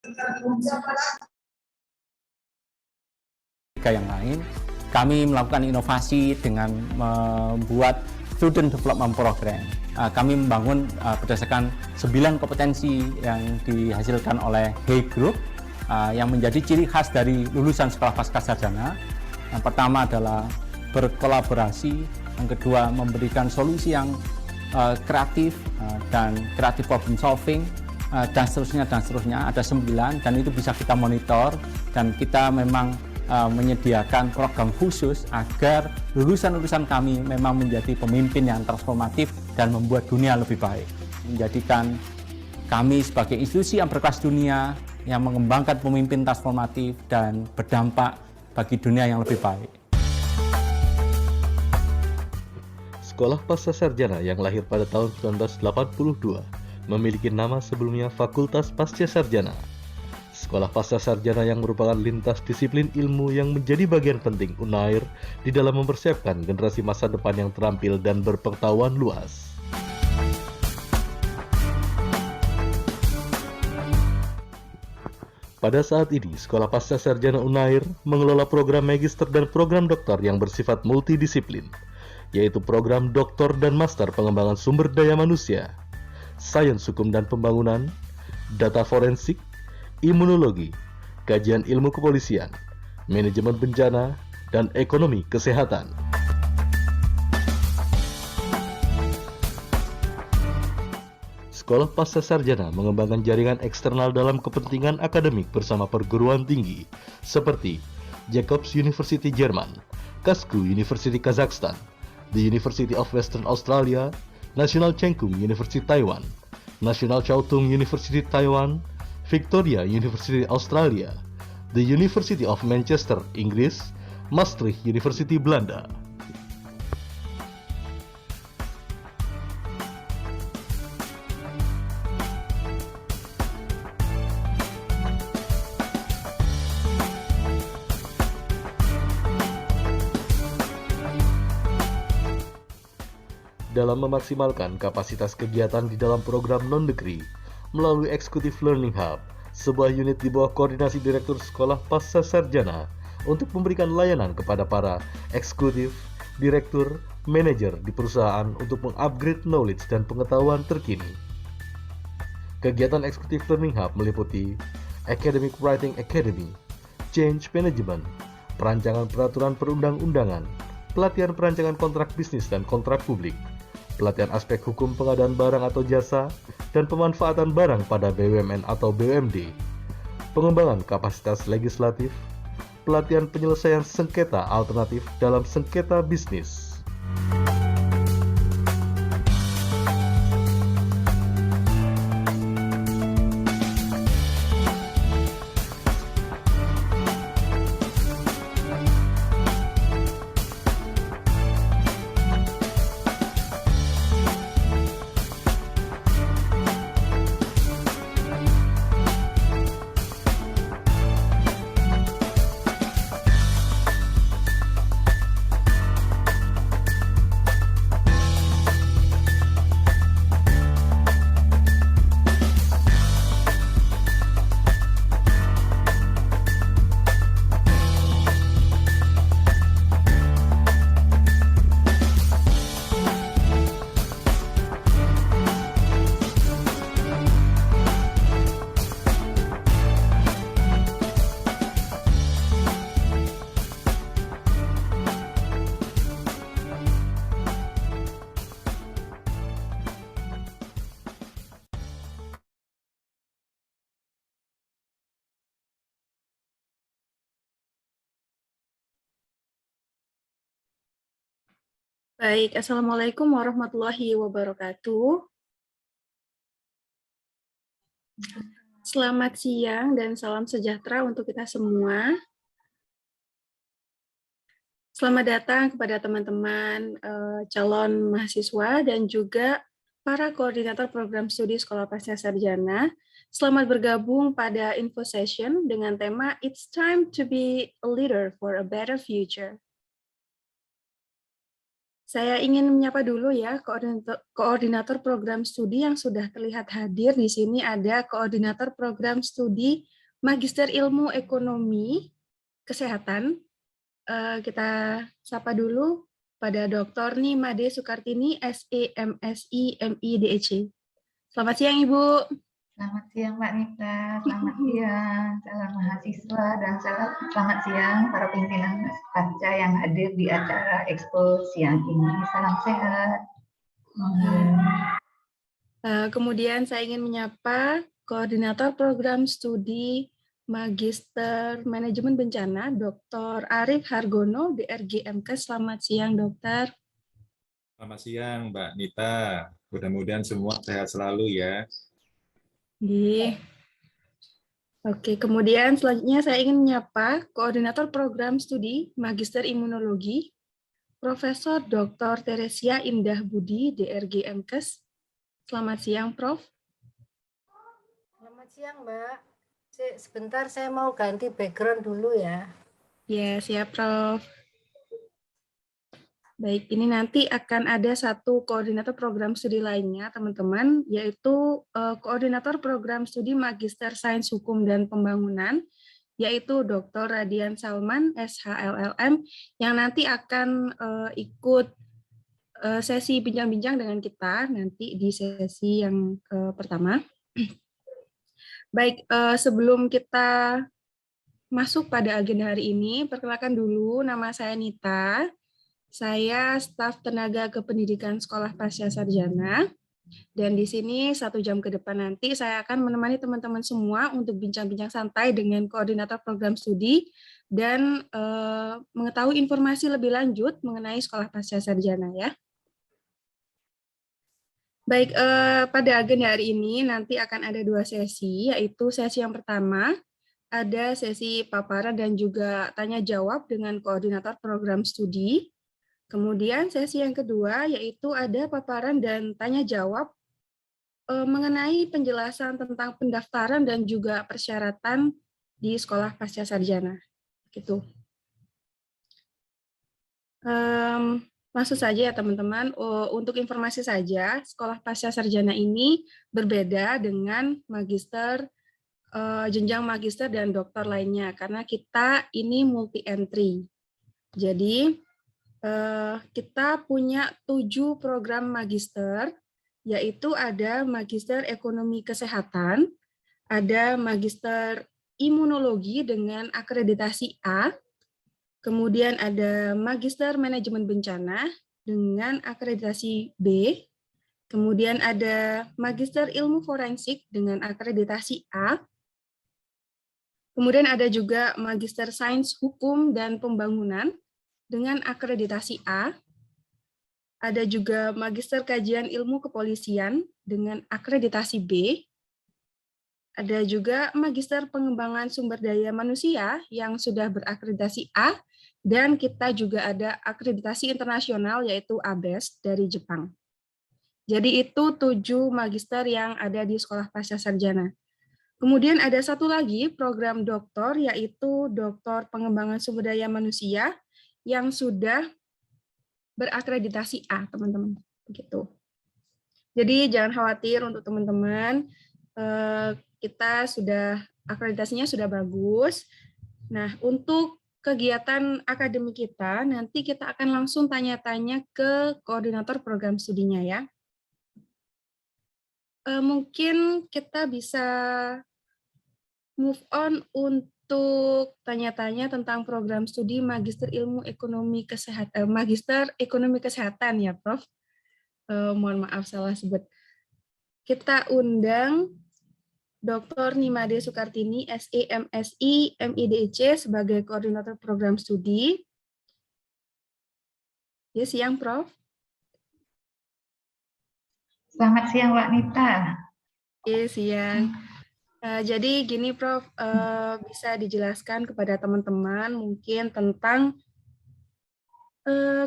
Yang lain, kami melakukan inovasi dengan membuat Student Development Program. Kami membangun berdasarkan 9 kompetensi yang dihasilkan oleh Hay Group yang menjadi ciri khas dari lulusan sekolah pascasarjana. Yang pertama adalah berkolaborasi, yang kedua memberikan solusi yang kreatif dan kreatif problem solving, dan seterusnya ada 9, dan itu bisa kita monitor, dan kita memang menyediakan program khusus agar lulusan-lulusan kami memang menjadi pemimpin yang transformatif dan membuat dunia lebih baik, menjadikan kami sebagai institusi yang berkelas dunia yang mengembangkan pemimpin transformatif dan berdampak bagi dunia yang lebih baik. Sekolah Pascasarjana yang lahir pada tahun 1982 memiliki nama sebelumnya Fakultas Pascasarjana. Sekolah Pascasarjana yang merupakan lintas disiplin ilmu yang menjadi bagian penting UNAIR di dalam mempersiapkan generasi masa depan yang terampil dan berpengetahuan luas. Pada saat ini, Sekolah Pascasarjana UNAIR mengelola program magister dan program doktor yang bersifat multidisiplin, yaitu program doktor dan master pengembangan sumber daya manusia, sains hukum dan pembangunan, data forensik, imunologi, kajian ilmu kepolisian, manajemen bencana, dan ekonomi kesehatan. Sekolah Pascasarjana mengembangkan jaringan eksternal dalam kepentingan akademik bersama perguruan tinggi seperti Jacobs University Jerman, KASKU University Kazakhstan, the University of Western Australia, National Cheng Kung University Taiwan, National Chao Tung University Taiwan, Victoria University Australia, the University of Manchester, Inggris, Maastricht University Belanda. Dalam memaksimalkan kapasitas kegiatan di dalam program non-degree melalui Executive Learning Hub, sebuah unit di bawah koordinasi Direktur Sekolah Pascasarjana untuk memberikan layanan kepada para eksekutif, direktur, manajer di perusahaan untuk mengupgrade knowledge dan pengetahuan terkini. Kegiatan Executive Learning Hub meliputi Academic Writing Academy, Change Management, perancangan peraturan perundang-undangan, pelatihan perancangan kontrak bisnis dan kontrak publik, pelatihan aspek hukum pengadaan barang atau jasa, dan pemanfaatan barang pada BUMN atau BUMD, pengembangan kapasitas legislatif, pelatihan penyelesaian sengketa alternatif dalam sengketa bisnis. Baik, Assalamualaikum warahmatullahi wabarakatuh. Selamat siang dan salam sejahtera untuk kita semua. Selamat datang kepada teman-teman calon mahasiswa dan juga para koordinator program studi Sekolah Pascasarjana. Selamat bergabung pada info session dengan tema It's Time to be a Leader for a Better Future. Saya ingin menyapa dulu ya koordinator program studi yang sudah terlihat hadir. Di sini ada koordinator program studi Magister Ilmu Ekonomi Kesehatan. Kita sapa dulu pada Dr. Nimade Sukartini, SE, MSI, MI, DEC. Selamat siang, Ibu. Selamat siang, Mbak Nita. Selamat siang, salam mahasiswa, dan selamat siang para pimpinan pasca yang hadir di acara Expo siang ini. Salam sehat. Kemudian saya ingin menyapa Koordinator Program Studi Magister Manajemen Bencana, Dr. Arif Hargono, DRG MKes. Selamat siang, Dokter. Selamat siang, Mbak Nita. Mudah-mudahan semua sehat selalu ya. Oke, kemudian selanjutnya saya ingin menyapa Koordinator Program Studi Magister Imunologi, Profesor Dr. Teresia Indah Budi, DRG MKes. Selamat siang, Prof. Selamat siang, Mbak. Sebentar saya mau ganti background dulu ya. Ya, siap, Prof. Baik, ini nanti akan ada satu koordinator program studi lainnya, teman-teman, yaitu koordinator program studi Magister Sains Hukum dan Pembangunan, yaitu Dr. Radian Salman, SHLLM, yang nanti akan ikut sesi bincang-bincang dengan kita nanti di sesi yang pertama. Baik, sebelum kita masuk pada agenda hari ini, perkenalkan dulu, nama saya Nita. Saya staf tenaga kependidikan Sekolah Pasca Sarjana, dan di sini 1 jam ke depan nanti saya akan menemani teman-teman semua untuk bincang-bincang santai dengan koordinator program studi dan mengetahui informasi lebih lanjut mengenai Sekolah Pasca Sarjana ya. Baik, pada agenda hari ini nanti akan ada 2 sesi, yaitu sesi yang pertama ada sesi paparan dan juga tanya jawab dengan koordinator program studi. Kemudian sesi yang kedua yaitu ada paparan dan tanya jawab mengenai penjelasan tentang pendaftaran dan juga persyaratan di Sekolah Pasca Sarjana. Gitu. Langsung saja ya teman-teman, untuk informasi saja, Sekolah Pasca Sarjana ini berbeda dengan magister, jenjang magister dan doktor lainnya, karena kita ini multi entry. Jadi, kita punya 7 program magister, yaitu ada Magister Ekonomi Kesehatan, ada Magister Imunologi dengan akreditasi A, kemudian ada Magister Manajemen Bencana dengan akreditasi B, kemudian ada Magister Ilmu Forensik dengan akreditasi A, kemudian ada juga Magister Sains Hukum dan Pembangunan dengan akreditasi A, ada juga Magister Kajian Ilmu Kepolisian dengan akreditasi B, ada juga Magister Pengembangan Sumber Daya Manusia yang sudah berakreditasi A, dan kita juga ada akreditasi internasional yaitu ABES dari Jepang. Jadi itu 7 magister yang ada di Sekolah Pasca Sarjana. Kemudian ada satu lagi program doktor yaitu Doktor Pengembangan Sumber Daya Manusia yang sudah berakreditasi A, teman-teman. Begitu. Jadi jangan khawatir untuk teman-teman, kita sudah akreditasinya sudah bagus. Nah, untuk kegiatan akademik kita, nanti kita akan langsung tanya-tanya ke koordinator program studinya ya. Mungkin kita bisa move on untuk tanya-tanya tentang program studi Magister Ilmu Ekonomi Kesehatan, Magister Ekonomi Kesehatan ya, Prof. Mohon maaf salah sebut. Kita undang Dr. Nimade Sukartini, SE, MSI, MIDEC sebagai koordinator program studi. Ya, siang, Prof. Selamat siang, Mbak Nita. Ya, siang. Jadi gini Prof, bisa dijelaskan kepada teman-teman mungkin tentang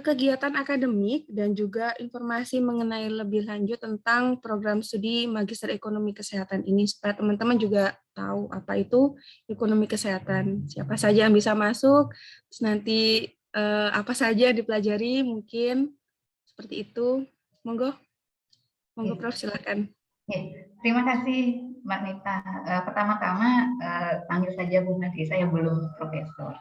kegiatan akademik dan juga informasi mengenai lebih lanjut tentang program studi Magister Ekonomi Kesehatan ini supaya teman-teman juga tahu apa itu ekonomi kesehatan, siapa saja yang bisa masuk, terus nanti apa saja dipelajari mungkin Seperti itu. Monggo Prof, silakan. Terima kasih Mbak Nita. Pertama-tama panggil saja Bu Nadi, saya belum profesor.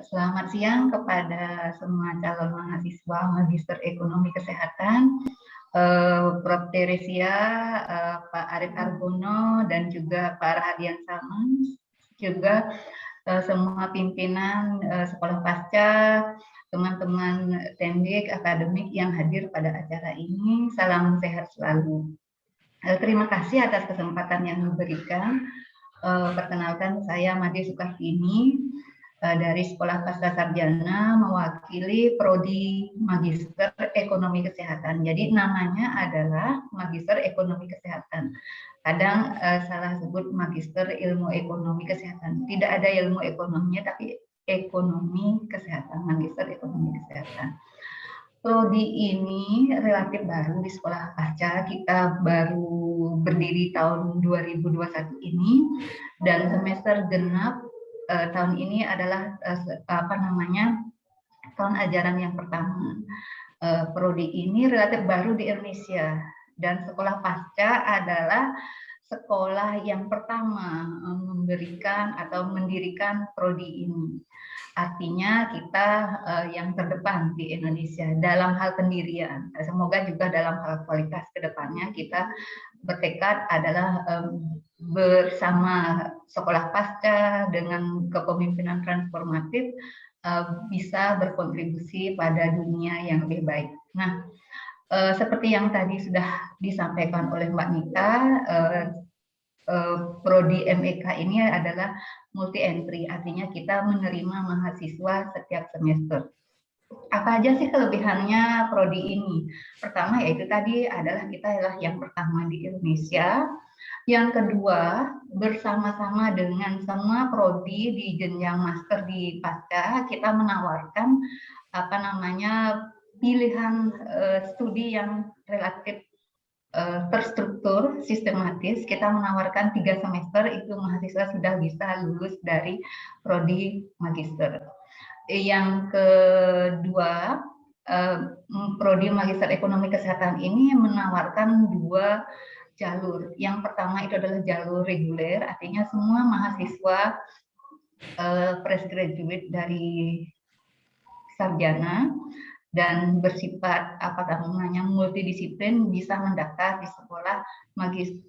Selamat siang kepada semua calon mahasiswa Magister Ekonomi Kesehatan, Prof. Teresia, Pak Arif Argono, dan juga Pak Rahadian Salman, juga semua pimpinan sekolah pasca, teman-teman tendik, akademik yang hadir pada acara ini. Salam sehat selalu. Terima kasih atas kesempatan yang diberikan. Perkenalkan, saya Made Sukartini dari Sekolah Pasca Sarjana, mewakili Prodi Magister Ekonomi Kesehatan. Jadi namanya adalah Magister Ekonomi Kesehatan. Kadang salah sebut Magister Ilmu Ekonomi Kesehatan. Tidak ada ilmu ekonominya, tapi ekonomi kesehatan, Magister Ekonomi Kesehatan. Prodi ini relatif baru di sekolah pasca, kita baru berdiri tahun 2021 ini, dan semester genap tahun ini adalah tahun ajaran yang pertama. Prodi ini relatif baru di Indonesia, dan sekolah pasca adalah sekolah yang pertama memberikan atau mendirikan prodi ini. Artinya kita yang terdepan di Indonesia dalam hal pendirian. Semoga juga dalam hal kualitas kedepannya kita bertekad adalah bersama sekolah pasca dengan kepemimpinan transformatif bisa berkontribusi pada dunia yang lebih baik. Nah, seperti yang tadi sudah disampaikan oleh Mbak Nita, Prodi MEK ini adalah multi entry, artinya kita menerima mahasiswa setiap semester. Apa aja sih kelebihannya prodi ini? Pertama yaitu tadi adalah kita adalah yang pertama di Indonesia. Yang kedua, bersama-sama dengan semua prodi di jenjang master di pasca, kita menawarkan pilihan studi yang relatif terstruktur, sistematis. Kita menawarkan 3 semester itu mahasiswa sudah bisa lulus dari prodi magister. Yang kedua, prodi magister ekonomi kesehatan ini menawarkan 2 jalur. Yang pertama itu adalah jalur reguler, artinya semua mahasiswa fresh graduate dari sarjana dan bersifat multidisiplin bisa mendaftar di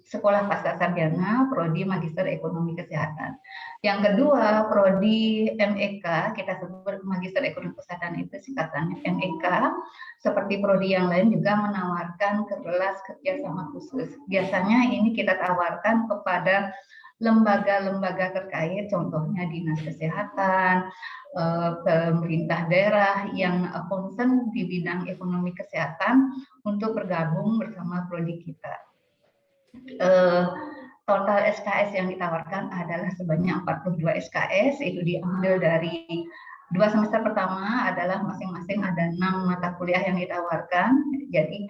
sekolah pasca sarjana prodi magister ekonomi kesehatan. Yang kedua, prodi MEK, kita sebut magister ekonomi kesehatan itu singkatannya MEK, seperti prodi yang lain juga menawarkan kelas kerjasama khusus. Biasanya ini kita tawarkan kepada lembaga-lembaga terkait, contohnya dinas kesehatan, pemerintah daerah yang concern di bidang ekonomi kesehatan untuk bergabung bersama prodi kita. Total SKS yang ditawarkan adalah sebanyak 42 SKS, itu diambil dari 2 semester pertama adalah masing-masing ada 6 mata kuliah yang ditawarkan. Jadi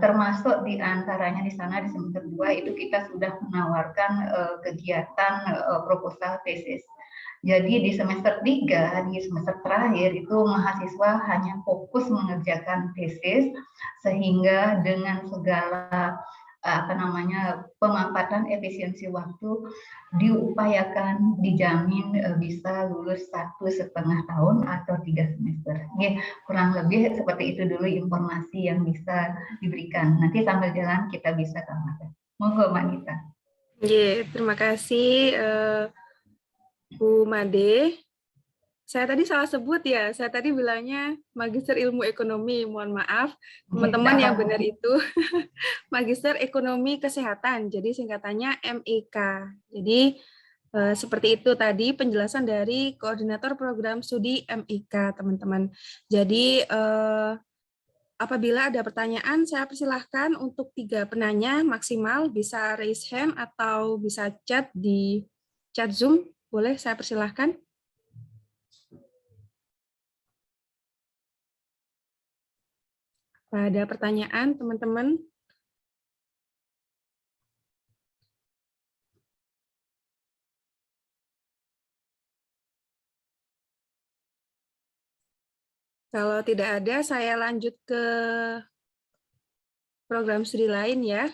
termasuk di antaranya di sana di semester 2 itu kita sudah menawarkan kegiatan proposal tesis. Jadi di semester 3, di semester terakhir itu mahasiswa hanya fokus mengerjakan tesis, sehingga dengan segala pemampatan efisiensi waktu diupayakan dijamin bisa lulus 1,5 tahun atau 3 semester. Ya, kurang lebih seperti itu dulu informasi yang bisa diberikan. Nanti sambil jalan kita bisa tambahkan. Monggo Mbak Nita. Terima kasih Bu Made. Saya tadi salah sebut ya, saya tadi bilangnya Magister Ilmu Ekonomi, mohon maaf. Teman-teman yang benar itu Magister Ekonomi Kesehatan, jadi singkatannya MEK. Jadi seperti itu tadi penjelasan dari Koordinator Program Studi MEK, teman-teman. Jadi apabila ada pertanyaan, saya persilahkan untuk 3 penanya maksimal, bisa raise hand atau bisa chat di chat Zoom, boleh saya persilahkan. Ada pertanyaan, teman-teman? Kalau tidak ada, saya lanjut ke program studi lain ya.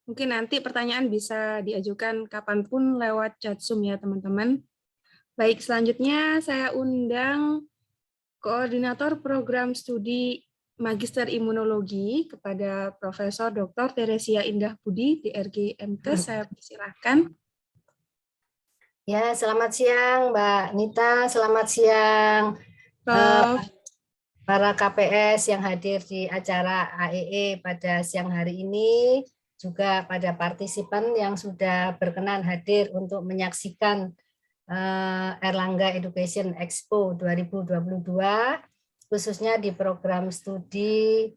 Mungkin nanti pertanyaan bisa diajukan kapanpun lewat chat Zoom ya teman-teman. Baik, selanjutnya saya undang Koordinator Program Studi Magister Imunologi kepada Profesor Dr. Teresia Indah Budi, DRG MK. Saya persilahkan. Ya, selamat siang Mbak Nita, selamat siang Prof. para KPS yang hadir di acara AEE pada siang hari ini, juga pada partisipan yang sudah berkenan hadir untuk menyaksikan Erlangga Education Expo 2022, khususnya di program studi,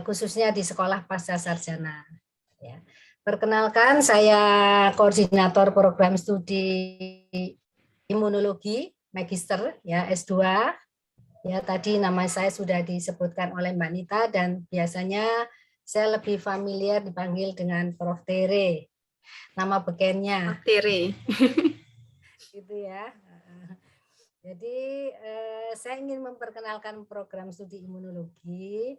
khususnya di Sekolah Pasca Sarjana. Ya. Perkenalkan, saya koordinator program studi imunologi Magister ya S2. Ya, tadi nama saya sudah disebutkan oleh Mbak Nita dan biasanya saya lebih familiar dipanggil dengan Prof. Tere. Nama bekennya. Tere. Gitu ya. Jadi saya ingin memperkenalkan program studi imunologi.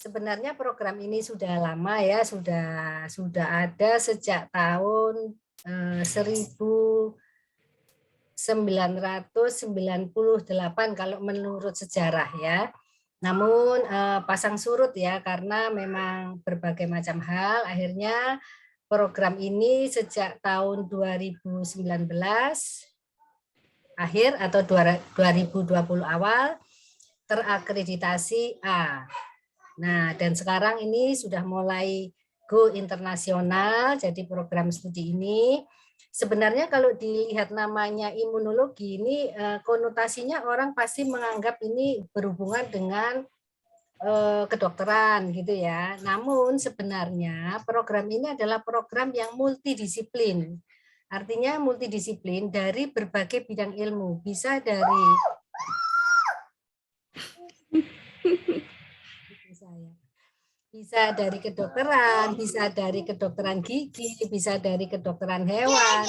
Sebenarnya program ini sudah lama ya, sudah ada sejak tahun 1998 kalau menurut sejarah ya. Namun pasang surut ya, karena memang berbagai macam hal, akhirnya program ini sejak tahun 2019 akhir atau 2020 awal terakreditasi A. Nah, dan sekarang ini sudah mulai go internasional, jadi program studi ini sebenarnya kalau dilihat namanya imunologi ini konotasinya orang pasti menganggap ini berhubungan dengan kedokteran gitu ya. Namun sebenarnya program ini adalah program yang multidisiplin. Artinya multidisiplin dari berbagai bidang ilmu, bisa dari bisa dari kedokteran gigi, bisa dari kedokteran hewan,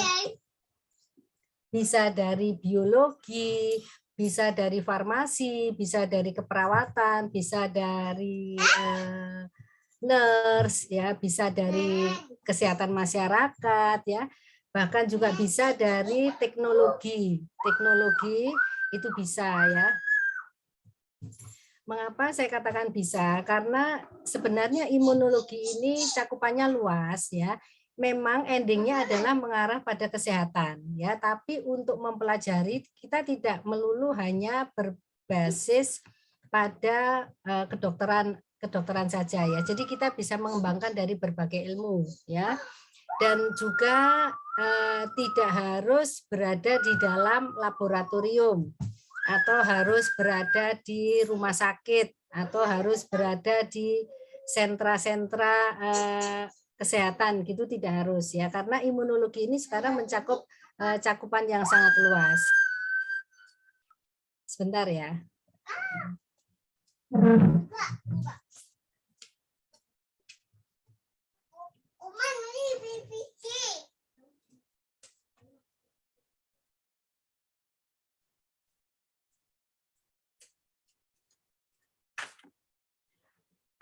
bisa dari biologi, bisa dari farmasi, bisa dari keperawatan, bisa dari nurse ya, bisa dari kesehatan masyarakat ya, bahkan juga bisa dari teknologi itu bisa ya. Mengapa saya katakan bisa? Karena sebenarnya imunologi ini cakupannya luas ya. Memang endingnya adalah mengarah pada kesehatan ya, tapi untuk mempelajari kita tidak melulu hanya berbasis pada kedokteran saja ya. Jadi kita bisa mengembangkan dari berbagai ilmu ya. Dan juga tidak harus berada di dalam laboratorium, atau harus berada di rumah sakit, atau harus berada di sentra-sentra kesehatan gitu, tidak harus ya, karena imunologi ini sekarang mencakup cakupan yang sangat luas. Sebentar ya.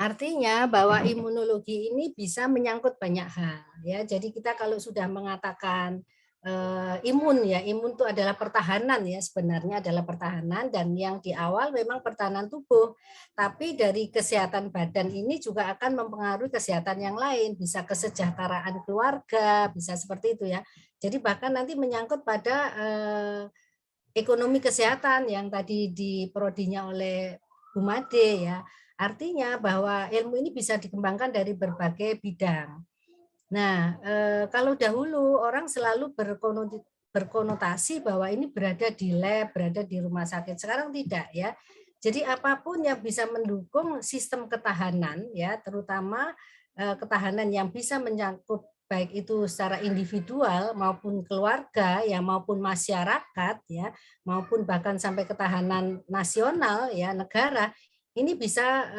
Artinya bahwa imunologi ini bisa menyangkut banyak hal ya. Jadi kita kalau sudah mengatakan imun ya, imun itu adalah pertahanan ya, sebenarnya adalah pertahanan, dan yang di awal memang pertahanan tubuh. Tapi dari kesehatan badan ini juga akan mempengaruhi kesehatan yang lain, bisa kesejahteraan keluarga, bisa seperti itu ya. Jadi bahkan nanti menyangkut pada ekonomi kesehatan yang tadi diprodinya oleh Bu Made ya. Artinya bahwa ilmu ini bisa dikembangkan dari berbagai bidang. Nah, kalau dahulu orang selalu berkonotasi bahwa ini berada di lab, berada di rumah sakit. Sekarang tidak ya. Jadi apapun yang bisa mendukung sistem ketahanan ya, terutama ketahanan yang bisa menyangkut baik itu secara individual maupun keluarga ya, maupun masyarakat ya, maupun bahkan sampai ketahanan nasional ya, negara. Ini bisa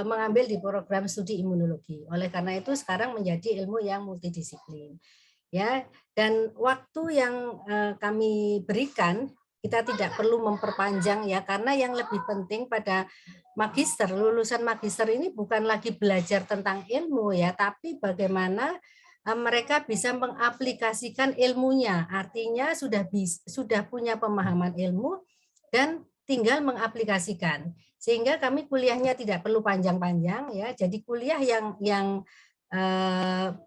mengambil di program studi imunologi. Oleh karena itu sekarang menjadi ilmu yang multidisiplin. Ya, dan waktu yang kami berikan kita tidak perlu memperpanjang ya, karena yang lebih penting pada magister, lulusan magister ini bukan lagi belajar tentang ilmu ya, tapi bagaimana mereka bisa mengaplikasikan ilmunya. Artinya sudah punya pemahaman ilmu dan tinggal mengaplikasikan. Sehingga kami kuliahnya tidak perlu panjang-panjang ya. Jadi kuliah yang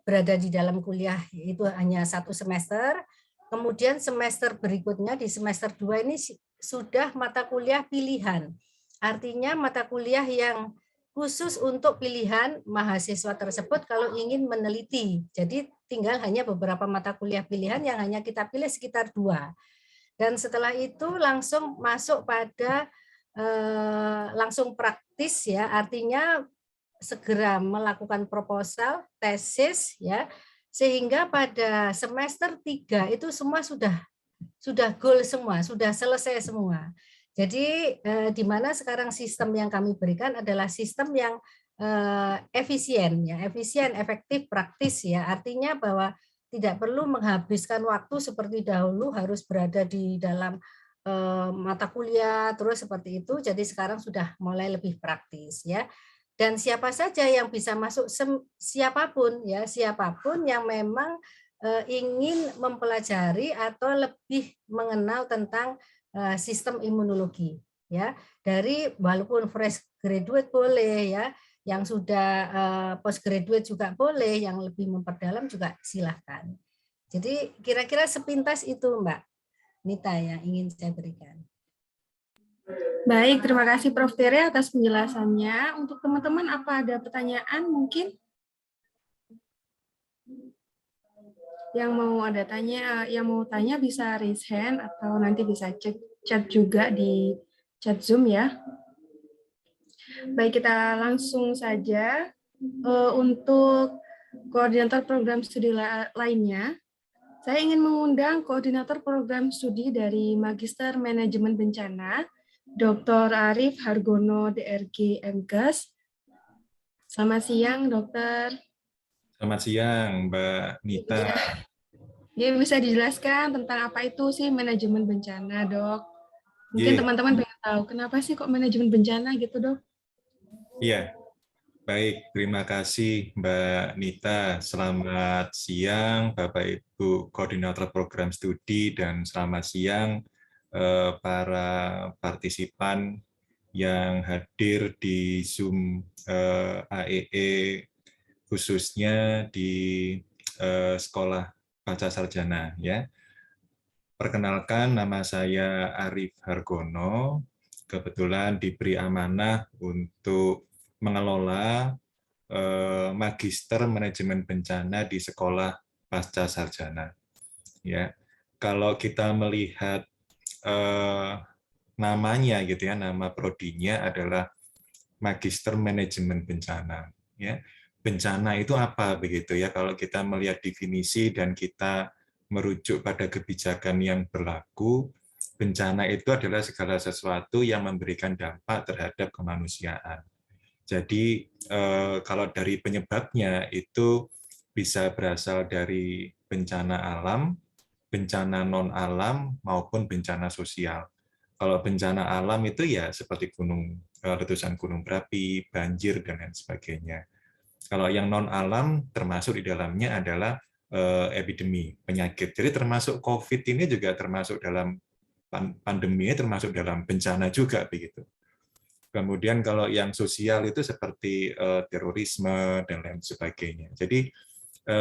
berada di dalam kuliah itu hanya 1 semester. Kemudian semester berikutnya di semester 2 ini sudah mata kuliah pilihan. Artinya mata kuliah yang khusus untuk pilihan mahasiswa tersebut kalau ingin meneliti. Jadi tinggal hanya beberapa mata kuliah pilihan yang hanya kita pilih sekitar 2. Dan setelah itu langsung masuk pada langsung praktis ya, artinya segera melakukan proposal, tesis ya, sehingga pada semester 3 itu semua sudah goal semua, sudah selesai semua. Jadi di mana sekarang sistem yang kami berikan adalah sistem yang efisien ya, efisien, efektif, praktis ya. Artinya bahwa tidak perlu menghabiskan waktu seperti dahulu harus berada di dalam mata kuliah terus seperti itu. Jadi sekarang sudah mulai lebih praktis ya. Dan siapa saja yang bisa masuk, siapapun ya, siapapun yang memang ingin mempelajari atau lebih mengenal tentang sistem imunologi ya, dari walaupun fresh graduate boleh ya, yang sudah post graduate juga boleh, yang lebih memperdalam juga silahkan. Jadi kira-kira sepintas itu Mbak Nita yang ingin saya berikan. Baik, terima kasih Prof. Tere atas penjelasannya. Untuk teman-teman, apa ada pertanyaan mungkin? Yang mau tanya bisa raise hand atau nanti bisa chat juga di chat Zoom ya. Baik, kita langsung saja untuk koordinator program studi lainnya. Saya ingin mengundang koordinator program studi dari Magister Manajemen Bencana, Dr. Arif Hargono, DRG MKes. Selamat siang, Dokter. Selamat siang, Mbak Nita. Ya, bisa dijelaskan tentang apa itu sih manajemen bencana, Dok? Mungkin teman-teman pengen tahu, kenapa sih kok manajemen bencana gitu, Dok? Iya, baik. Terima kasih, Mbak Nita. Selamat siang, Bapak Ibu Koordinator Program Studi, dan selamat siang para partisipan yang hadir di Zoom AEE, khususnya di Sekolah Pasca Sarjana. Ya. Perkenalkan, nama saya Arif Hargono. Kebetulan diberi amanah untuk mengelola Magister Manajemen Bencana di Sekolah Pasca Sarjana. Ya, kalau kita melihat namanya gitu ya, nama prodinya adalah Magister Manajemen Bencana. Ya, bencana itu apa begitu ya? Kalau kita melihat definisi dan kita merujuk pada kebijakan yang berlaku, bencana itu adalah segala sesuatu yang memberikan dampak terhadap kemanusiaan. Jadi kalau dari penyebabnya itu bisa berasal dari bencana alam, bencana non-alam, maupun bencana sosial. Kalau bencana alam itu ya seperti letusan gunung berapi, banjir, dan lain sebagainya. Kalau yang non-alam termasuk di dalamnya adalah epidemi, penyakit. Jadi termasuk COVID ini juga termasuk dalam pandemi, termasuk dalam bencana juga begitu. Kemudian kalau yang sosial itu seperti terorisme dan lain sebagainya. Jadi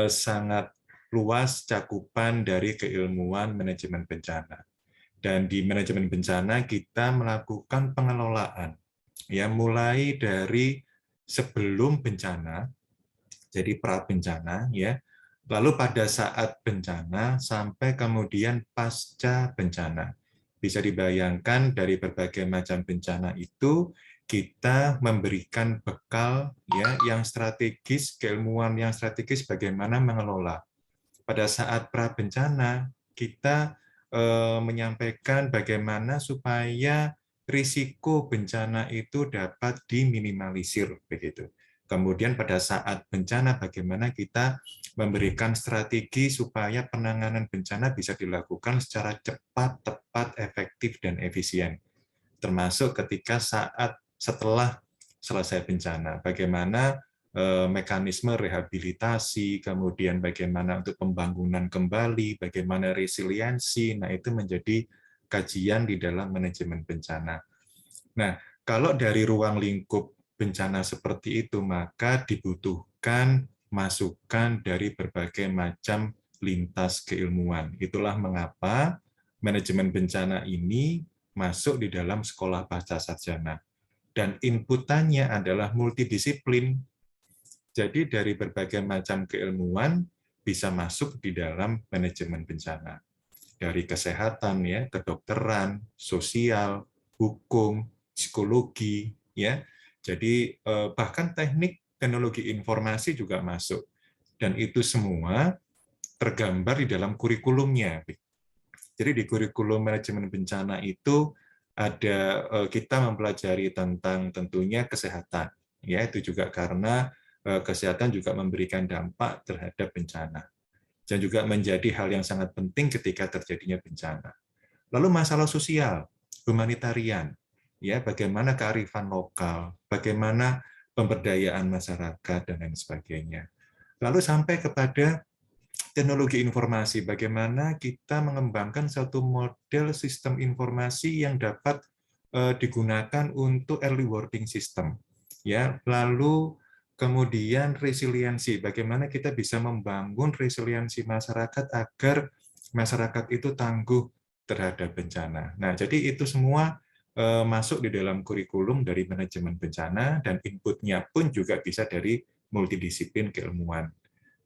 sangat luas cakupan dari keilmuan manajemen bencana. Dan di manajemen bencana kita melakukan pengelolaan, ya, mulai dari sebelum bencana, jadi pra bencana, ya, lalu pada saat bencana sampai kemudian pasca bencana. Bisa dibayangkan dari berbagai macam bencana itu kita memberikan bekal ya yang strategis, keilmuan yang strategis bagaimana mengelola. Pada saat pra bencana kita menyampaikan bagaimana supaya risiko bencana itu dapat diminimalisir begitu. Kemudian pada saat bencana bagaimana kita memberikan strategi supaya penanganan bencana bisa dilakukan secara cepat, tepat, efektif, dan efisien. Termasuk ketika setelah selesai bencana, bagaimana mekanisme rehabilitasi, kemudian bagaimana untuk pembangunan kembali, bagaimana resiliensi. Nah, itu menjadi kajian di dalam manajemen bencana. Nah, kalau dari ruang lingkup bencana seperti itu, maka dibutuhkan masukan dari berbagai macam lintas keilmuan. Itulah mengapa manajemen bencana ini masuk di dalam sekolah pasca sarjana. Dan inputannya adalah multidisiplin. Jadi dari berbagai macam keilmuan bisa masuk di dalam manajemen bencana. Dari kesehatan, ya, kedokteran, sosial, hukum, psikologi, ya. Jadi bahkan teknik teknologi informasi juga masuk. Dan itu semua tergambar di dalam kurikulumnya. Jadi di kurikulum manajemen bencana itu ada kita mempelajari tentang tentunya kesehatan. Ya, itu juga karena kesehatan juga memberikan dampak terhadap bencana. Dan juga menjadi hal yang sangat penting ketika terjadinya bencana. Lalu masalah sosial, humanitarian, ya, bagaimana kearifan lokal, bagaimana pemberdayaan masyarakat dan lain sebagainya. Lalu sampai kepada teknologi informasi, bagaimana kita mengembangkan satu model sistem informasi yang dapat digunakan untuk early warning system, ya. Lalu kemudian resiliensi, bagaimana kita bisa membangun resiliensi masyarakat agar masyarakat itu tangguh terhadap bencana. Nah, jadi itu semua masuk di dalam kurikulum dari manajemen bencana, dan inputnya pun juga bisa dari multidisiplin keilmuan,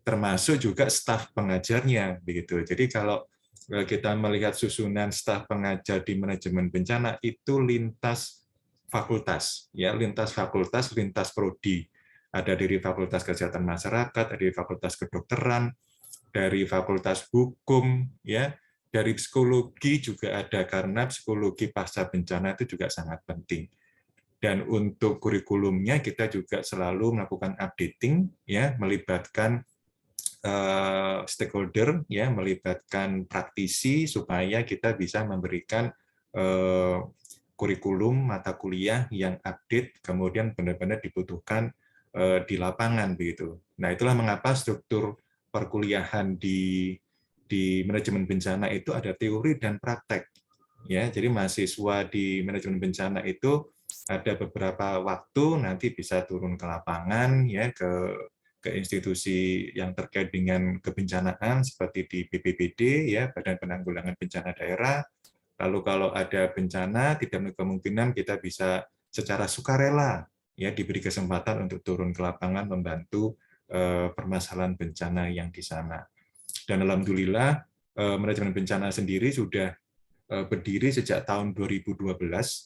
termasuk juga staf pengajarnya, begitu. Jadi kalau kita melihat susunan staf pengajar di manajemen bencana itu lintas fakultas, ya, lintas fakultas, lintas prodi. Ada dari Fakultas Kesehatan Masyarakat, dari Fakultas Kedokteran, dari Fakultas Hukum, ya, dari psikologi juga ada, karena psikologi pasca bencana itu juga sangat penting. Dan untuk kurikulumnya kita juga selalu melakukan updating, ya, melibatkan stakeholder, ya, melibatkan praktisi supaya kita bisa memberikan kurikulum mata kuliah yang update, kemudian benar-benar dibutuhkan di lapangan, begitu. Nah, itulah mengapa struktur perkuliahan di manajemen bencana itu ada teori dan praktek, ya. Jadi mahasiswa di manajemen bencana itu ada beberapa waktu nanti bisa turun ke lapangan, ya, ke institusi yang terkait dengan kebencanaan seperti di BPBD, ya, Badan Penanggulangan Bencana Daerah. Lalu kalau ada bencana, tidak menutup kemungkinan kita bisa secara sukarela, ya, diberi kesempatan untuk turun ke lapangan membantu permasalahan bencana yang di sana. Dan alhamdulillah manajemen bencana sendiri sudah berdiri sejak tahun 2012,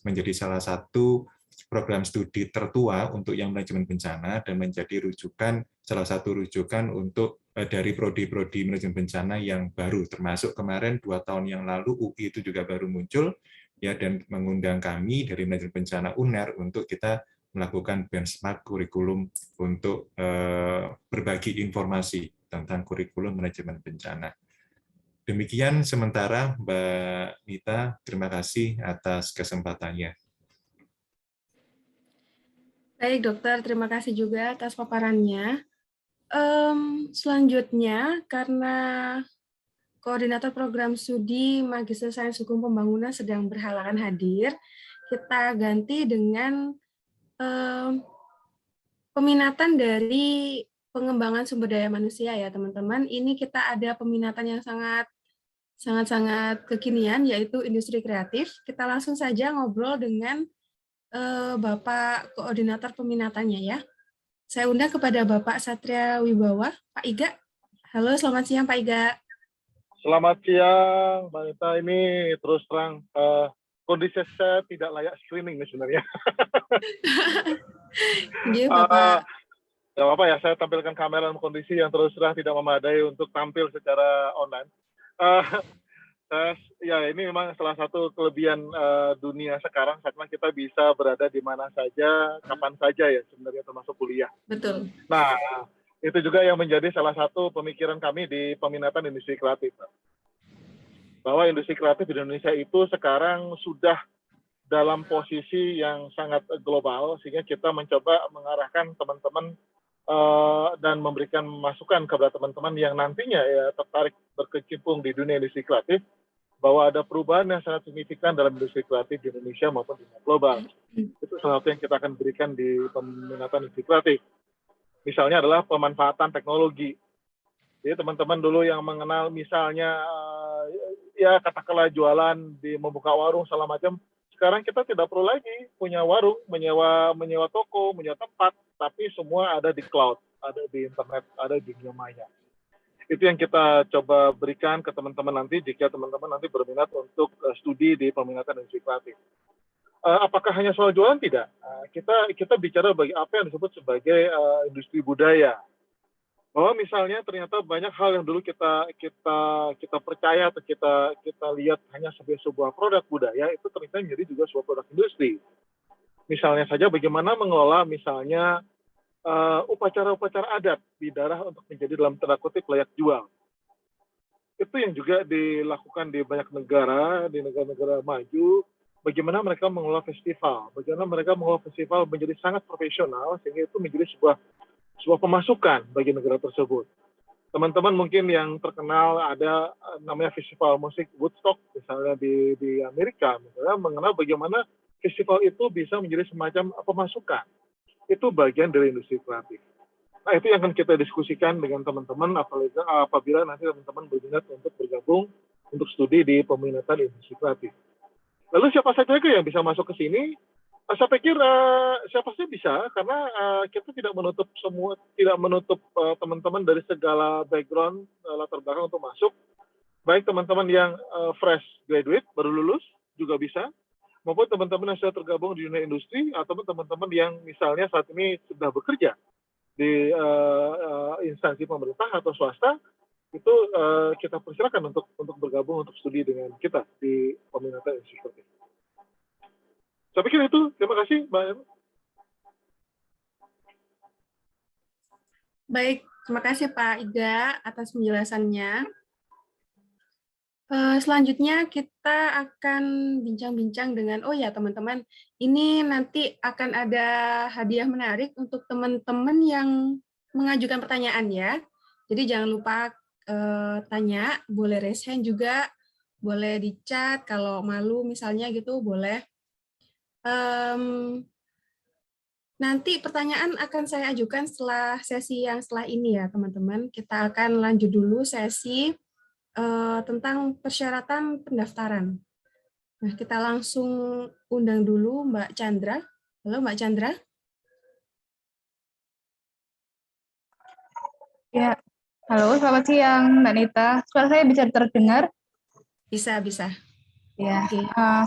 menjadi salah satu program studi tertua untuk yang manajemen bencana, dan menjadi rujukan, salah satu rujukan untuk dari prodi-prodi manajemen bencana yang baru, termasuk kemarin 2 tahun yang lalu UI itu juga baru muncul, ya, dan mengundang kami dari manajemen bencana UNER untuk kita melakukan benchmark kurikulum untuk berbagi informasi tentang kurikulum manajemen bencana. Demikian sementara, Mbak Nita, terima kasih atas kesempatannya. Baik, Dokter. Terima kasih juga atas paparannya. Selanjutnya, karena Koordinator Program Studi Magister Sains Hukum Pembangunan sedang berhalangan hadir, kita ganti dengan peminatan dari pengembangan sumber daya manusia, ya teman-teman. Ini kita ada peminatan yang sangat kekinian, yaitu industri kreatif. Kita langsung saja ngobrol dengan Bapak Koordinator peminatannya, ya. Saya undang kepada Bapak Satria Wibawa, Pak Iga. Halo, selamat siang Pak Iga. Selamat siang, Mbak Nita. Ini terus terang kondisi saya tidak layak screening nih sebenarnya. Iya, Bapak. Gak apa-apa ya, saya tampilkan kamera dalam kondisi yang terus terang tidak memadai untuk tampil secara online. Ya, ini memang salah satu kelebihan dunia sekarang, karena kita bisa berada di mana saja, kapan saja ya sebenarnya, termasuk kuliah. Betul. Nah, itu juga yang menjadi salah satu pemikiran kami di peminatan industri kreatif. Bahwa industri kreatif di Indonesia itu sekarang sudah dalam posisi yang sangat global, sehingga kita mencoba mengarahkan teman-teman dan memberikan masukan kepada teman-teman yang nantinya ya tertarik berkecimpung di dunia industri kreatif, bahwa ada perubahan yang sangat signifikan dalam industri kreatif di Indonesia maupun di global. Itu salah satu yang kita akan berikan di peminatan industri kreatif. Misalnya adalah pemanfaatan teknologi. Jadi teman-teman dulu yang mengenal misalnya ya katakanlah jualan di membuka warung segala macam, sekarang kita tidak perlu lagi punya warung, menyewa toko, menyewa tempat, tapi semua ada di cloud, ada di internet, ada di dunia maya. Itu yang kita coba berikan ke teman-teman nanti jika teman-teman nanti berminat untuk studi di peminatan industri kreatif. Apakah hanya soal jualan? Tidak. Kita bicara bagi apa yang disebut sebagai industri budaya. Bahwa misalnya ternyata banyak hal yang dulu kita percaya atau kita lihat hanya sebagai sebuah produk budaya, itu ternyata menjadi juga sebuah produk industri. Misalnya saja bagaimana mengelola misalnya upacara-upacara adat di daerah untuk menjadi dalam tanda kutip layak jual. Itu yang juga dilakukan di banyak negara, di negara-negara maju, bagaimana mereka mengelola festival, bagaimana mereka mengelola festival menjadi sangat profesional, sehingga itu menjadi sebuah pemasukan bagi negara tersebut. Teman-teman mungkin yang terkenal ada namanya festival musik Woodstock, misalnya di Amerika, misalnya mengenal bagaimana festival itu bisa menjadi semacam pemasukan. Itu bagian dari industri kreatif. Nah, itu yang akan kita diskusikan dengan teman-teman apabila nanti teman-teman berminat untuk bergabung untuk studi di peminatan industri kreatif. Lalu siapa saja yang bisa masuk ke sini? Saya pikir siapa saja bisa, karena kita tidak menutup teman-teman dari segala background, latar belakang untuk masuk. Baik teman-teman yang fresh graduate, baru lulus, juga bisa, maupun teman-teman yang sudah tergabung di dunia industri, ataupun teman-teman yang misalnya saat ini sudah bekerja di instansi pemerintah atau swasta, itu kita persilakan untuk bergabung untuk studi dengan kita di peminatan industri kreatif. Saya pikir itu. Terima kasih, Mbak Eva. Baik, terima kasih Pak Iga atas penjelasannya. Selanjutnya kita akan bincang-bincang dengan, oh ya teman-teman, ini nanti akan ada hadiah menarik untuk teman-teman yang mengajukan pertanyaan ya. Jadi jangan lupa tanya, boleh raise hand juga, boleh di chat, kalau malu misalnya gitu boleh. Nanti pertanyaan akan saya ajukan setelah sesi yang setelah ini ya teman-teman. Kita akan lanjut dulu sesi tentang persyaratan pendaftaran. Nah, kita langsung undang dulu Mbak Chandra. Halo Mbak Chandra. Ya, halo, selamat siang Mbak Nita. Suara saya bisa terdengar? Bisa. Ya, Oke.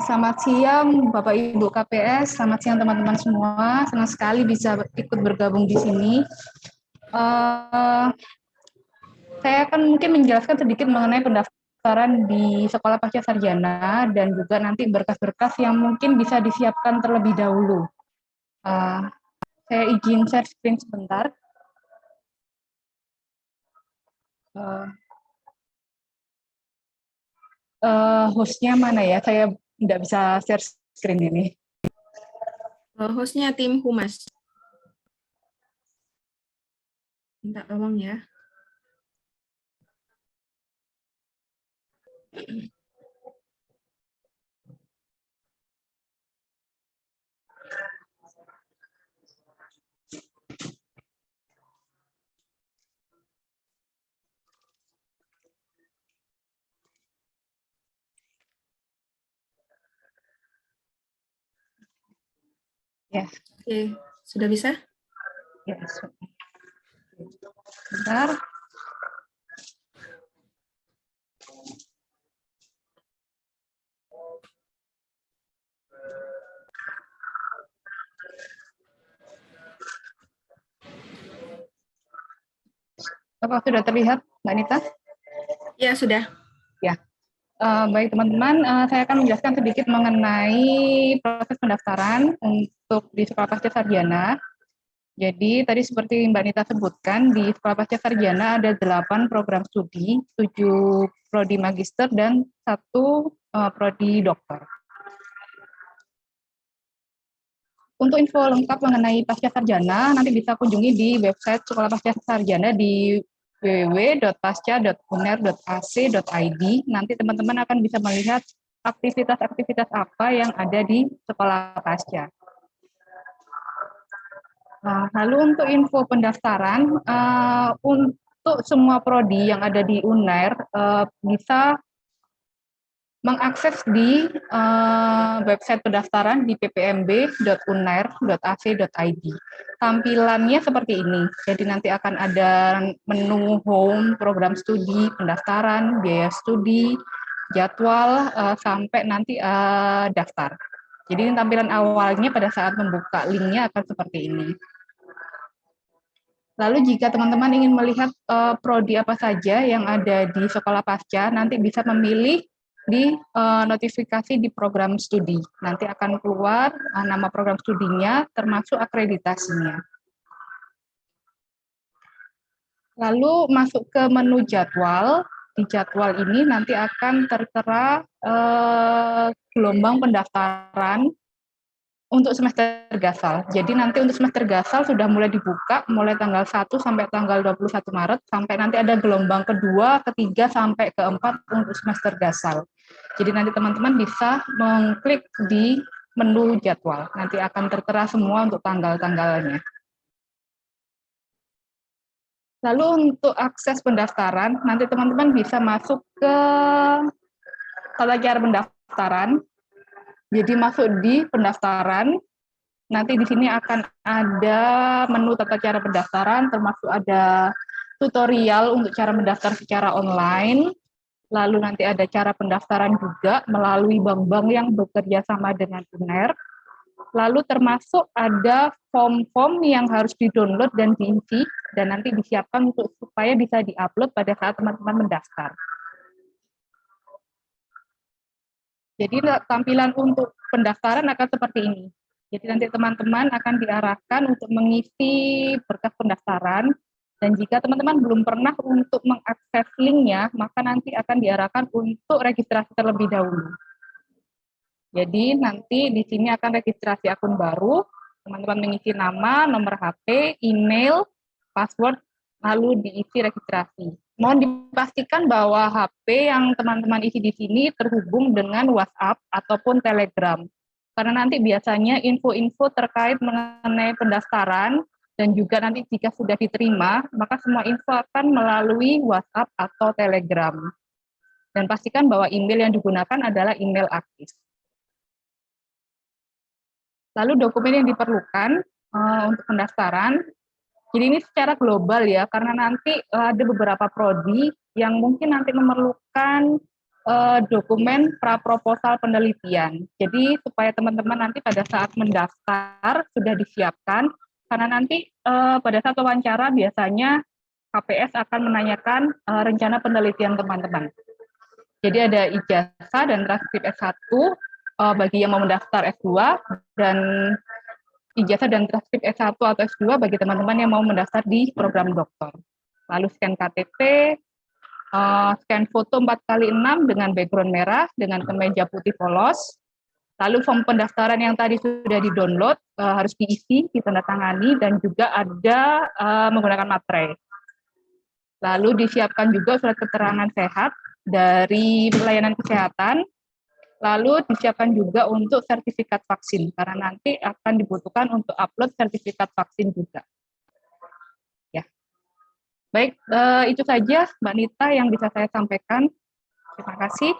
Selamat siang Bapak Ibu KPS, selamat siang teman-teman semua. Senang sekali bisa ikut bergabung di sini. Saya akan mungkin menjelaskan sedikit mengenai pendaftaran di Sekolah Pasca Sarjana dan juga nanti berkas-berkas yang mungkin bisa disiapkan terlebih dahulu. Saya izin share screen sebentar. Hostnya mana ya? Saya tidak bisa share screen ini. Hostnya tim Humas. Minta tolong ya. Ya. Oke, sudah bisa? Ya, bentar. Apa sudah terlihat, Mbak Nita? Ya, sudah. Ya. Baik teman-teman, saya akan menjelaskan sedikit mengenai proses pendaftaran untuk di Sekolah Pasca Sarjana. Jadi tadi seperti Mbak Nita sebutkan, di Sekolah Pasca Sarjana ada 8 program studi, 7 prodi magister dan 1 prodi doktor. Untuk info lengkap mengenai Pasca Sarjana, nanti bisa kunjungi di website Sekolah Pasca Sarjana di www.pasca.uner.ac.id. Nanti teman-teman akan bisa melihat aktivitas-aktivitas apa yang ada di Sekolah Pasca. Lalu untuk info pendaftaran, untuk semua prodi yang ada di UNER bisa mengakses di website pendaftaran di ppmb.uner.ac.id. Tampilannya seperti ini, jadi nanti akan ada menu home, program studi, pendaftaran, biaya studi, jadwal, sampai nanti daftar. Jadi tampilan awalnya pada saat membuka linknya akan seperti ini. Lalu jika teman-teman ingin melihat prodi apa saja yang ada di Sekolah Pasca, nanti bisa memilih di notifikasi di program studi. Nanti akan keluar nama program studinya termasuk akreditasinya. Lalu masuk ke menu jadwal. Di jadwal ini nanti akan tertera gelombang pendaftaran untuk semester gasal. Jadi nanti untuk semester gasal sudah mulai dibuka mulai tanggal 1 sampai tanggal 21 Maret, sampai nanti ada gelombang kedua, ketiga, sampai keempat untuk semester gasal. Jadi nanti teman-teman bisa mengklik di menu jadwal. Nanti akan tertera semua untuk tanggal-tanggalnya. Lalu untuk akses pendaftaran, nanti teman-teman bisa masuk ke tata cara pendaftaran. Jadi masuk di pendaftaran, nanti di sini akan ada menu tata cara pendaftaran, termasuk ada tutorial untuk cara mendaftar secara online, lalu nanti ada cara pendaftaran juga melalui bank-bank yang bekerja sama dengan UNER, lalu termasuk ada form-form yang harus di-download dan diisi, dan nanti disiapkan untuk supaya bisa di-upload pada saat teman-teman mendaftar. Jadi tampilan untuk pendaftaran akan seperti ini. Jadi nanti teman-teman akan diarahkan untuk mengisi berkas pendaftaran, dan jika teman-teman belum pernah untuk mengakses linknya, maka nanti akan diarahkan untuk registrasi terlebih dahulu. Jadi nanti di sini akan registrasi akun baru, teman-teman mengisi nama, nomor HP, email, password, lalu diisi registrasi. Mohon dipastikan bahwa HP yang teman-teman isi di sini terhubung dengan WhatsApp ataupun Telegram. Karena nanti biasanya info-info terkait mengenai pendaftaran dan juga nanti jika sudah diterima, maka semua info akan melalui WhatsApp atau Telegram. Dan pastikan bahwa email yang digunakan adalah email aktif. Lalu dokumen yang diperlukan untuk pendaftaran, jadi ini secara global ya, karena nanti ada beberapa prodi yang mungkin nanti memerlukan dokumen pra-proposal penelitian. Jadi supaya teman-teman nanti pada saat mendaftar sudah disiapkan, karena nanti pada saat wawancara biasanya KPS akan menanyakan rencana penelitian teman-teman. Jadi ada ijazah dan transkrip S1 bagi yang mau mendaftar S2, dan ijazah dan transkrip S1 atau S2 bagi teman-teman yang mau mendaftar di program doktor. Lalu scan KTP, scan foto 4x6 dengan background merah, dengan kemeja putih polos. Lalu form pendaftaran yang tadi sudah di-download harus diisi, ditandatangani, dan juga ada menggunakan materai. Lalu disiapkan juga surat keterangan sehat dari pelayanan kesehatan. Lalu disiapkan juga untuk sertifikat vaksin, karena nanti akan dibutuhkan untuk upload sertifikat vaksin juga. Ya, baik, itu saja Mbak Nita yang bisa saya sampaikan. Terima kasih.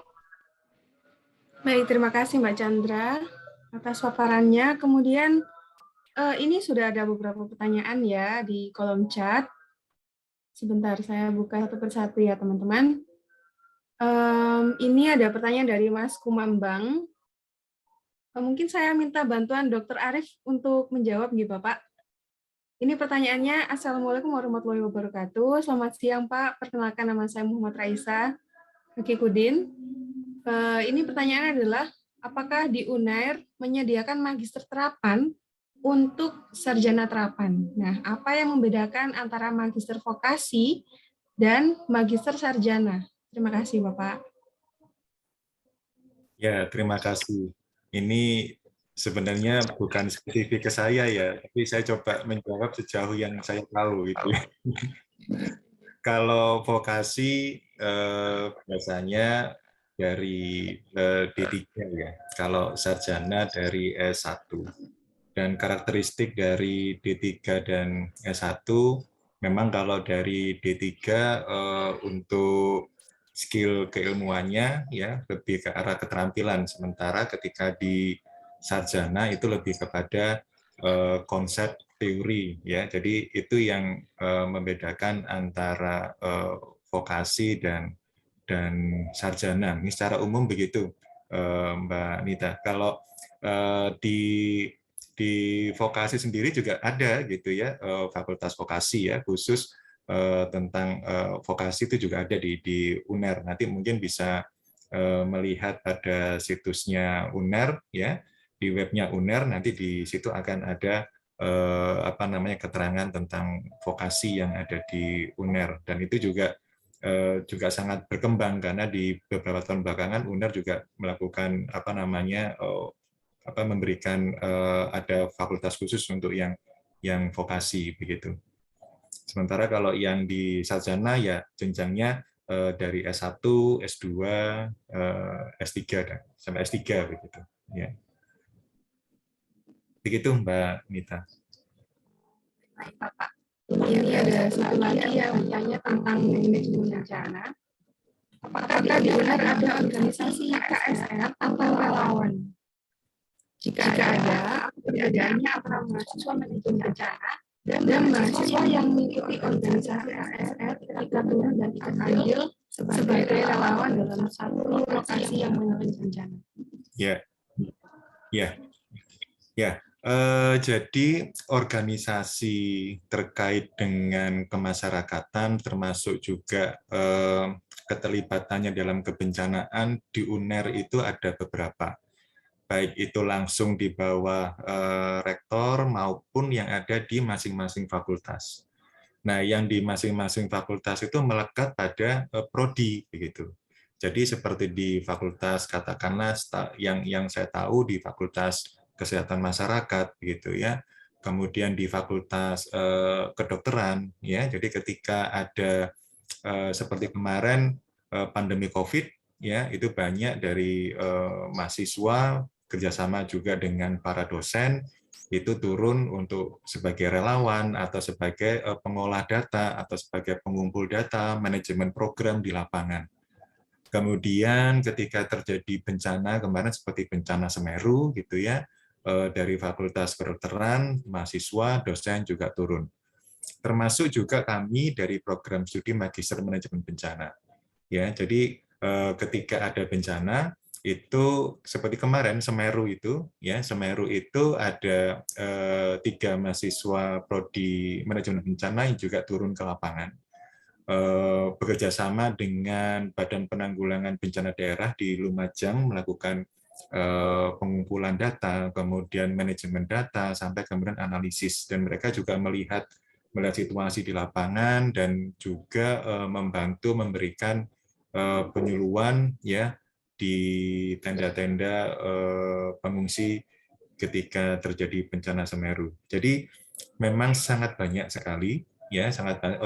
Baik, terima kasih Mbak Chandra atas paparannya. Kemudian ini sudah ada beberapa pertanyaan ya di kolom chat. Sebentar, saya buka satu persatu ya teman-teman. Ini ada pertanyaan dari Mas Kumambang. Mungkin saya minta bantuan Dr. Arif untuk menjawab, gitu Bapak. Ini pertanyaannya, Assalamualaikum warahmatullahi wabarakatuh. Selamat siang Pak, perkenalkan nama saya Muhammad Raisa Kudin. Ini pertanyaannya adalah, apakah di UNAIR menyediakan magister terapan untuk sarjana terapan? Nah, apa yang membedakan antara magister vokasi dan magister sarjana? Terima kasih, Bapak. Ya, terima kasih. Ini sebenarnya bukan spesifik ke saya ya, tapi saya coba menjawab sejauh yang saya tahu itu. Kalau vokasi biasanya dari D3 ya. Kalau sarjana dari S1. Dan karakteristik dari D3 dan S1 memang kalau dari D3 untuk skill keilmuannya ya lebih ke arah keterampilan, sementara ketika di sarjana itu lebih kepada konsep teori ya. Jadi itu yang membedakan antara vokasi dan sarjana. Ini secara umum begitu, Mbak Nita. Kalau di vokasi sendiri juga ada gitu ya, fakultas vokasi ya khusus tentang vokasi itu juga ada di UNER. Nanti mungkin bisa melihat pada situsnya UNER ya, di webnya UNER nanti di situ akan ada apa namanya keterangan tentang vokasi yang ada di UNER, dan itu juga sangat berkembang karena di beberapa tahun belakangan UNER juga melakukan apa namanya memberikan ada fakultas khusus untuk yang vokasi begitu. Sementara kalau yang di sarjana ya jenjangnya dari S1, S2, S3 dan sampai S3 begitu ya. Begitu Mbak Nita. Baik, Bapak. Ini ada satu lagi yang bertanya tentang manajemen bencana. Apakah di UNER ada organisasi KSR atau relawan? Jika ada, perbedaannya antara mahasiswa manajemen bencana dan mahasiswa yang mengikuti organisasi KSR ketika turun dan ikut andil sebagai relawan dalam satu lokasi yang mengalami bencana. Ya. Jadi organisasi terkait dengan kemasyarakatan termasuk juga keterlibatannya dalam kebencanaan di UNER itu ada beberapa. Baik itu langsung di bawah rektor maupun yang ada di masing-masing fakultas. Nah, yang di masing-masing fakultas itu melekat pada prodi begitu. Jadi seperti di fakultas katakanlah yang saya tahu di Fakultas Kesehatan Masyarakat begitu ya. Kemudian di Fakultas Kedokteran ya. Jadi ketika ada seperti kemarin pandemi Covid ya, itu banyak dari mahasiswa kerjasama juga dengan para dosen itu turun untuk sebagai relawan atau sebagai pengolah data atau sebagai pengumpul data, manajemen program di lapangan. Kemudian ketika terjadi bencana kemarin seperti bencana Semeru gitu ya, dari Fakultas Kedokteran, mahasiswa, dosen juga turun. Termasuk juga kami dari program studi Magister Manajemen Bencana. Ya, jadi ketika ada bencana itu seperti kemarin Semeru itu ada 3 mahasiswa prodi manajemen bencana yang juga turun ke lapangan bekerja sama dengan Badan Penanggulangan Bencana Daerah di Lumajang melakukan pengumpulan data, kemudian manajemen data sampai kemudian analisis, dan mereka juga melihat situasi di lapangan dan juga membantu memberikan penyuluhan ya di tenda-tenda pengungsi ketika terjadi bencana Semeru. Jadi memang sangat banyak sekali ya, sangat banyak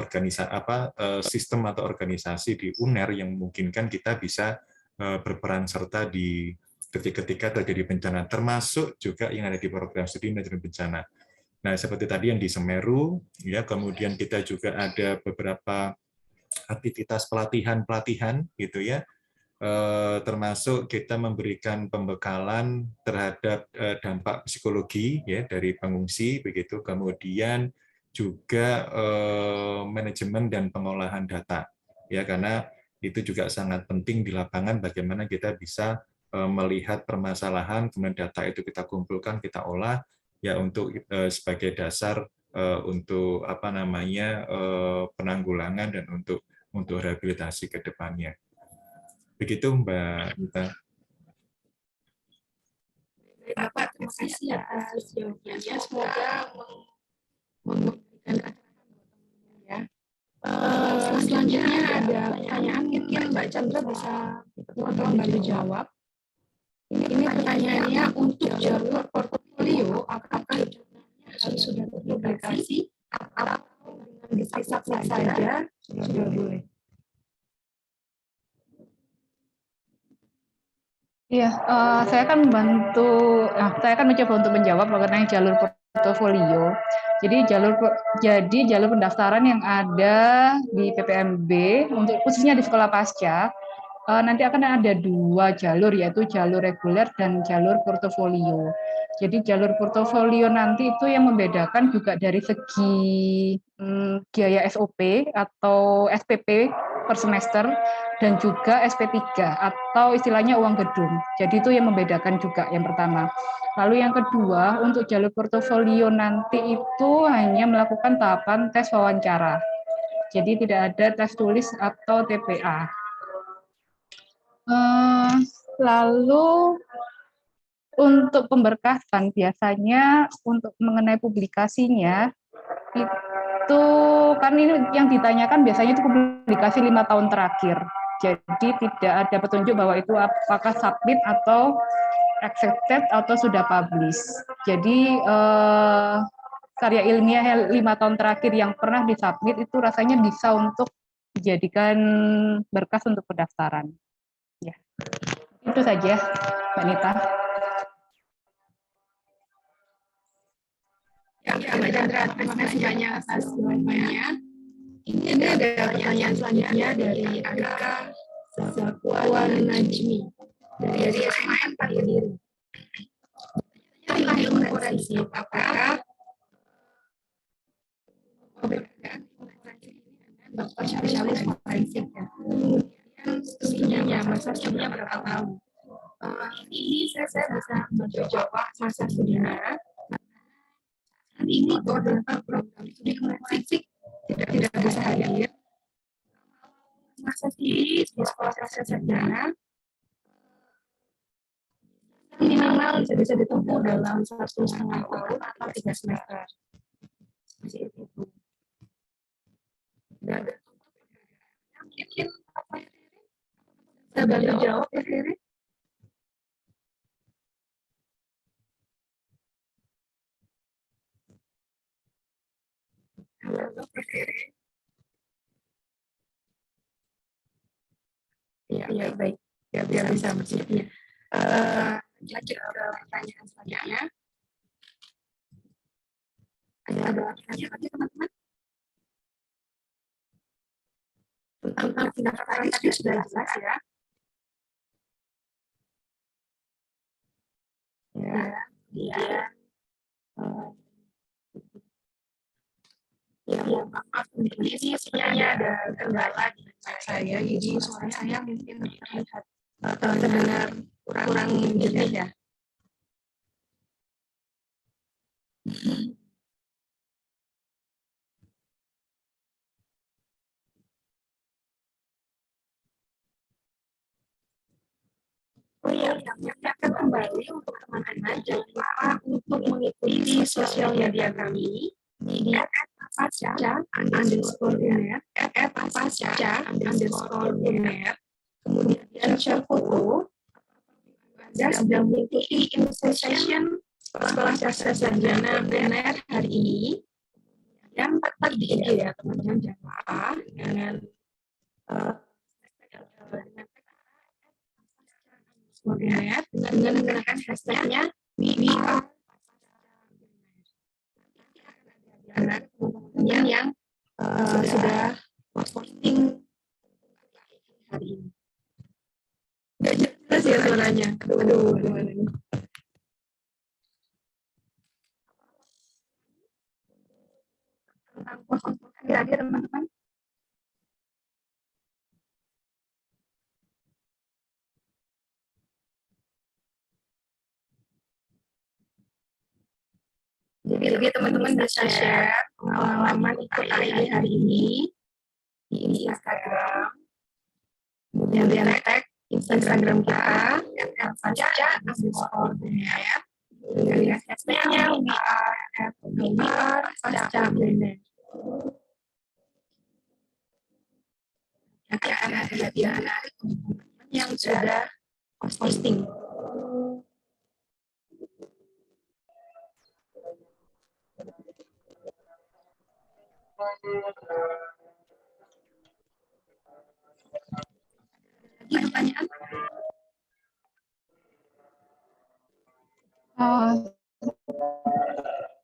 sistem atau organisasi di UNER yang memungkinkan kita bisa berperan serta di ketika terjadi bencana, termasuk juga yang ada di program studi manajemen bencana. Nah, seperti tadi yang di Semeru ya, kemudian kita juga ada beberapa aktivitas pelatihan gitu ya, termasuk kita memberikan pembekalan terhadap dampak psikologi ya dari pengungsi begitu, kemudian juga manajemen dan pengolahan data ya, karena itu juga sangat penting di lapangan bagaimana kita bisa melihat permasalahan, kemudian data itu kita kumpulkan, kita olah ya untuk sebagai dasar untuk apa namanya penanggulangan dan untuk rehabilitasi ke depannya. Begitu Mbak Nita. Bapak, terima kasih atas jawabannya. Semoga memberikan ya. Selanjutnya ada pertanyaan, mungkin Mbak Chandra bisa tolong bantu jawab. Ini pertanyaannya, untuk jalur portofolio, apakah harus sudah terpublikasi atau dengan disubmit saja sudah boleh? Iya, saya akan mencoba untuk menjawab mengenai jalur portofolio. Jadi jalur pendaftaran yang ada di PPMB untuk khususnya di sekolah pasca nanti akan ada 2 jalur, yaitu jalur reguler dan jalur portofolio. Jadi jalur portofolio nanti itu yang membedakan juga dari segi biaya SOP atau SPP per semester dan juga SP3 atau istilahnya uang gedung. Jadi itu yang membedakan juga yang pertama. Lalu yang kedua, untuk jalur portofolio nanti itu hanya melakukan tahapan tes wawancara. Jadi tidak ada tes tulis atau TPA. Lalu untuk pemberkasan biasanya untuk mengenai publikasinya itu kan ini yang ditanyakan biasanya itu publikasi 5 tahun terakhir. Jadi tidak ada petunjuk bahwa itu apakah submit atau accepted atau sudah publish. Jadi karya ilmiah 5 tahun terakhir yang pernah disubmit itu rasanya bisa untuk dijadikan berkas untuk pendaftaran. Ya, itu saja, Mbak Nita. Ya, Mbak Chandra, terima kasih banyak atas jawabannya. Ini ada pertanyaan selanjutnya dari Arika Zakwan Najmi dari SMAN Kediri. Tentang ilmu forensik, apakah Bapak spesialis forensik ya? Studinya, masa studinya berapa tahun? Ini saya bisa menjawab masa studinya. Saat ini koordinator program studi forensik tidak bisa hadir. Masa studi di sekolah pasca sarjana minimal bisa ditempuh dalam 1,5 tahun atau 3 semester. Seperti itu. Dan mungkin saya bantu jawab ya, Riri. Halo, Riri. Ya, baik. Ya, biar bisa bersedia. Lanjut ke pertanyaan selanjutnya. Ada pertanyaan lagi, teman-teman? Tentang pendaftaran tadi sudah jelas ya. Ya, maaf, ini sinyalnya ada kendala di saya, jadi suara saya mungkin terlihat terdengar kurang jernih ya. Oh ya, akan kembali untuk teman-teman, jangan lupa untuk mengikuti sosial media kami di @pasca_uner, @pasca_uner, kemudian share foto Anda sedang mengikuti info session sekolah pasca sarjana UNER hari ini. Dan tetap di IG ya teman-teman, jangan lupa dengan menggunakan hashtagnya WIPA yang sudah posting hari ini. Nggak jelas ya suaranya. Aduh, gimana nih? Tentang posting tadi teman-teman. Jadi teman-teman bisa share pengalaman ikut AID hari ini di Instagram, kemudian tag Instagram kita @pasca_unair. Dan hashtagnya @pasca_unair. Nanti akan ada hadiah menarik yang sudah posting. Lagi pertanyaan?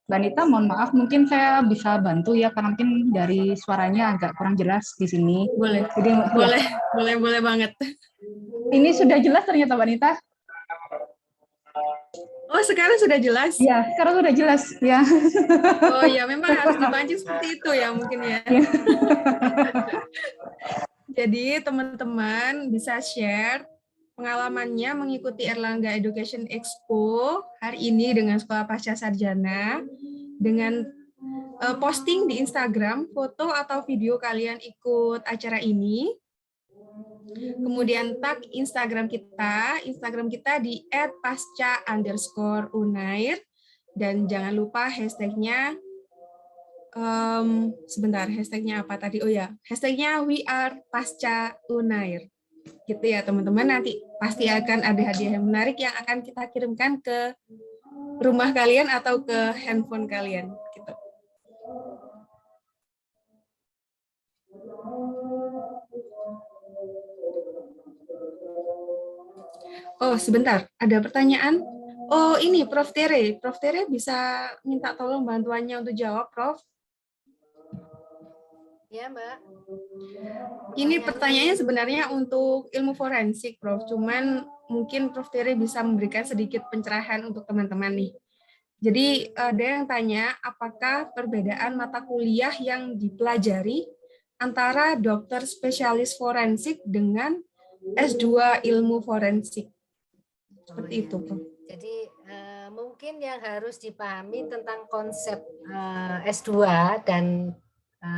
Mbak Nita, mohon maaf, mungkin saya bisa bantu ya, karena mungkin dari suaranya agak kurang jelas di sini. Boleh, Jadi, boleh banget. Ini sudah jelas ternyata, Mbak Nita. Oh, sekarang sudah jelas? Ya, sekarang sudah jelas, ya. Oh ya, memang harus dipancing seperti itu ya mungkin ya. Jadi teman-teman bisa share pengalamannya mengikuti Erlangga Education Expo hari ini dengan Sekolah Pasca Sarjana dengan posting di Instagram foto atau video kalian ikut acara ini. Kemudian tag Instagram kita di @pasca_unair, dan jangan lupa hashtagnya, hashtagnya apa tadi? Oh ya, hashtagnya We Are Pasca Unair. Gitu ya teman-teman, nanti pasti akan ada hadiah yang menarik yang akan kita kirimkan ke rumah kalian atau ke handphone kalian. Gitu. Oh, sebentar, ada pertanyaan. Oh, ini Prof. Tere. Prof. Tere bisa minta tolong bantuannya untuk jawab, Prof. Ya, Mbak. Ini pertanyaannya sebenarnya untuk ilmu forensik, Prof. Cuman mungkin Prof. Tere bisa memberikan sedikit pencerahan untuk teman-teman nih. Jadi ada yang tanya, apakah perbedaan mata kuliah yang dipelajari antara dokter spesialis forensik dengan S2 ilmu forensik? Seperti itu, Prof. Jadi mungkin yang harus dipahami tentang konsep S2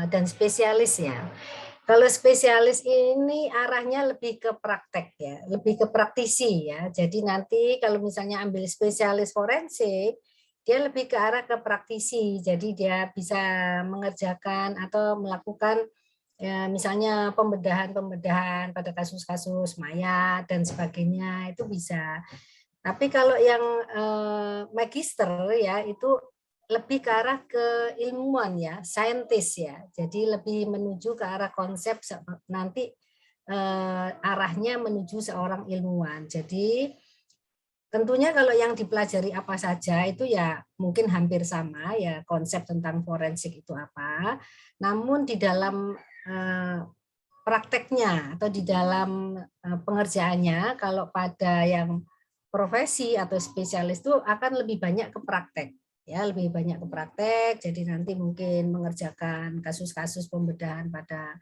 dan spesialis ya. Kalau spesialis ini arahnya lebih ke praktek ya, lebih ke praktisi ya. Jadi nanti kalau misalnya ambil spesialis forensik, dia lebih ke arah ke praktisi. Jadi dia bisa mengerjakan atau melakukan ya, misalnya pembedahan pada kasus-kasus mayat dan sebagainya, itu bisa. Tapi kalau yang magister ya itu lebih ke arah ke ilmuwan ya, saintis ya. Jadi lebih menuju ke arah konsep nanti arahnya menuju seorang ilmuwan. Jadi tentunya kalau yang dipelajari apa saja itu ya mungkin hampir sama ya, konsep tentang forensik itu apa. Namun di dalam prakteknya atau di dalam pengerjaannya, kalau pada yang profesi atau spesialis itu akan lebih banyak ke praktek. Ya, lebih banyak ke praktek, jadi nanti mungkin mengerjakan kasus-kasus pembedahan pada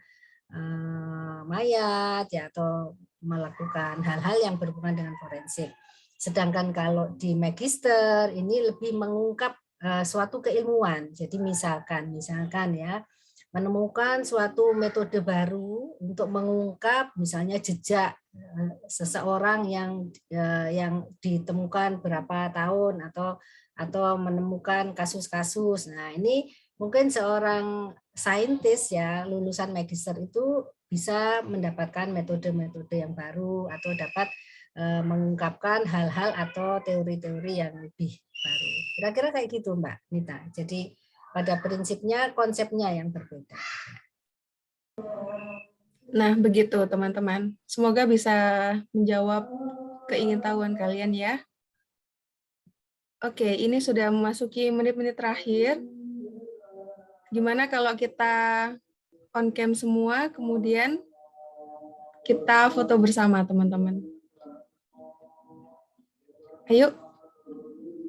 mayat ya, atau melakukan hal-hal yang berhubungan dengan forensik. Sedangkan kalau di magister ini lebih mengungkap suatu keilmuan. Jadi misalkan ya, menemukan suatu metode baru untuk mengungkap misalnya jejak seseorang yang ditemukan berapa tahun atau menemukan kasus-kasus. Nah, ini mungkin seorang saintis ya lulusan magister itu bisa mendapatkan metode-metode yang baru atau dapat mengungkapkan hal-hal atau teori-teori yang lebih baru. Kira-kira kayak gitu, Mbak Nita. Jadi pada prinsipnya konsepnya yang berbeda. Nah, begitu teman-teman. Semoga bisa menjawab keingintahuan kalian ya. Oke, ini sudah memasuki menit-menit terakhir. Gimana kalau kita on cam semua, kemudian kita foto bersama teman-teman. Ayo,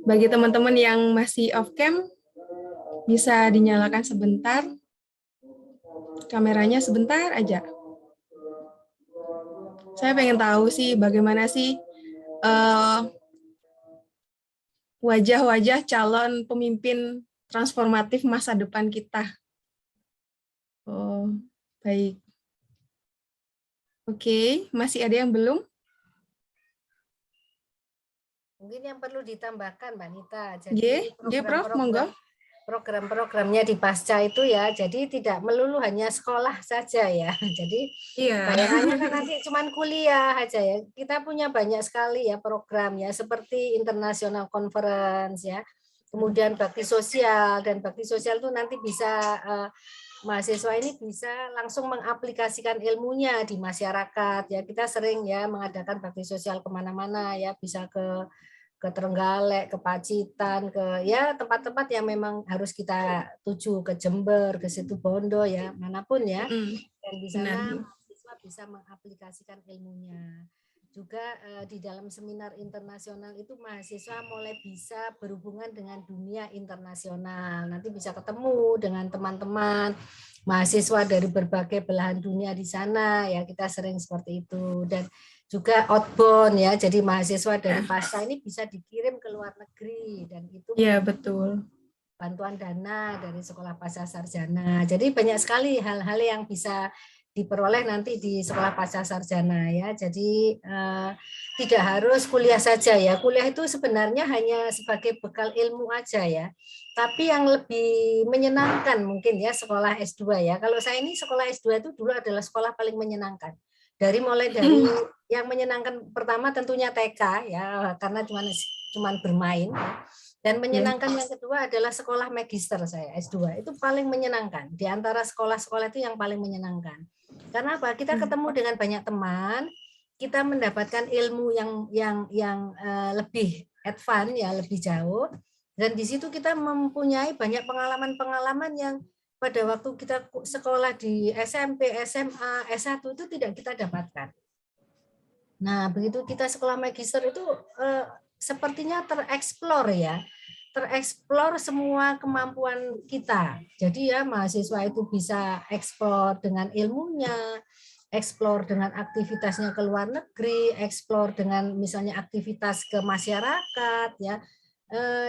bagi teman-teman yang masih off cam, bisa dinyalakan sebentar. Kameranya sebentar aja. Saya pengen tahu sih bagaimana sih wajah-wajah calon pemimpin transformatif masa depan kita. Oh, baik. Oke, masih ada yang belum? Mungkin yang perlu ditambahkan Mbak Nita, Nggih, jadi nggih Prof, monggo. program-programnya di pasca itu ya, jadi tidak melulu hanya sekolah saja ya. Jadi Iya. bayangannya kan nanti cuman kuliah aja ya. Kita punya banyak sekali ya program ya, seperti international conference ya. Kemudian bakti sosial, dan bakti sosial itu nanti bisa mahasiswa ini bisa langsung mengaplikasikan ilmunya di masyarakat ya. Kita sering ya mengadakan bakti sosial kemana-mana ya, bisa ke Trenggalek, ke Pacitan, ke ya tempat-tempat yang memang harus kita tuju, ke Jember, ke Situbondo ya, manapun ya. Dan di sana mahasiswa bisa mengaplikasikan ilmunya. Juga di dalam seminar internasional itu mahasiswa mulai bisa berhubungan dengan dunia internasional. Nanti bisa ketemu dengan teman-teman mahasiswa dari berbagai belahan dunia di sana ya, kita sering seperti itu. Dan juga outbound ya, jadi mahasiswa dari pasca ini bisa dikirim ke luar negeri, dan itu ya betul, bantuan dana dari sekolah pasca sarjana. Jadi banyak sekali hal-hal yang bisa diperoleh nanti di sekolah pasca sarjana ya. Jadi tidak harus kuliah saja ya. Kuliah itu sebenarnya hanya sebagai bekal ilmu aja ya. Tapi yang lebih menyenangkan mungkin ya sekolah S2 ya. Kalau saya ini sekolah S2 itu dulu adalah sekolah paling menyenangkan. Mulai dari yang menyenangkan pertama tentunya TK ya, karena cuman bermain. Dan menyenangkan yang kedua adalah sekolah magister saya S2. Itu paling menyenangkan. Di antara sekolah-sekolah itu yang paling menyenangkan. Karena apa? Kita ketemu dengan banyak teman, kita mendapatkan ilmu yang lebih advance ya, lebih jauh. Dan di situ kita mempunyai banyak pengalaman-pengalaman yang pada waktu kita sekolah di SMP, SMA, S1 itu tidak kita dapatkan. Nah, begitu kita sekolah magister itu sepertinya tereksplor ya. Tereksplor semua kemampuan kita. Jadi ya mahasiswa itu bisa eksplor dengan ilmunya, eksplor dengan aktivitasnya ke luar negeri, eksplor dengan misalnya aktivitas ke masyarakat ya.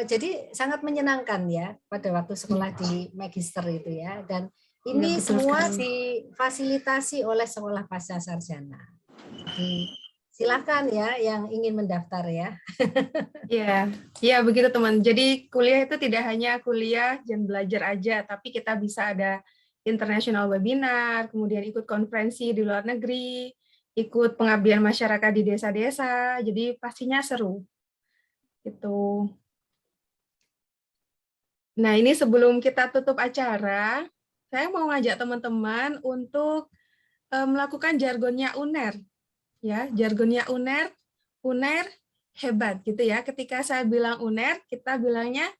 Jadi sangat menyenangkan ya pada waktu sekolah di magister itu ya, dan ini ya, semua sekali. difasilitasi oleh sekolah pasca sarjana. Jadi silakan ya yang ingin mendaftar ya. Ya begitu teman. Jadi kuliah itu tidak hanya kuliah dan belajar aja, tapi kita bisa ada international webinar, kemudian ikut konferensi di luar negeri, ikut pengabdian masyarakat di desa-desa. Jadi pastinya seru. Gitu. Nah, ini sebelum kita tutup acara, saya mau ngajak teman-teman untuk melakukan jargonnya UNER. Ya, jargonnya UNER, UNER hebat gitu ya. Ketika saya bilang UNER, kita bilangnya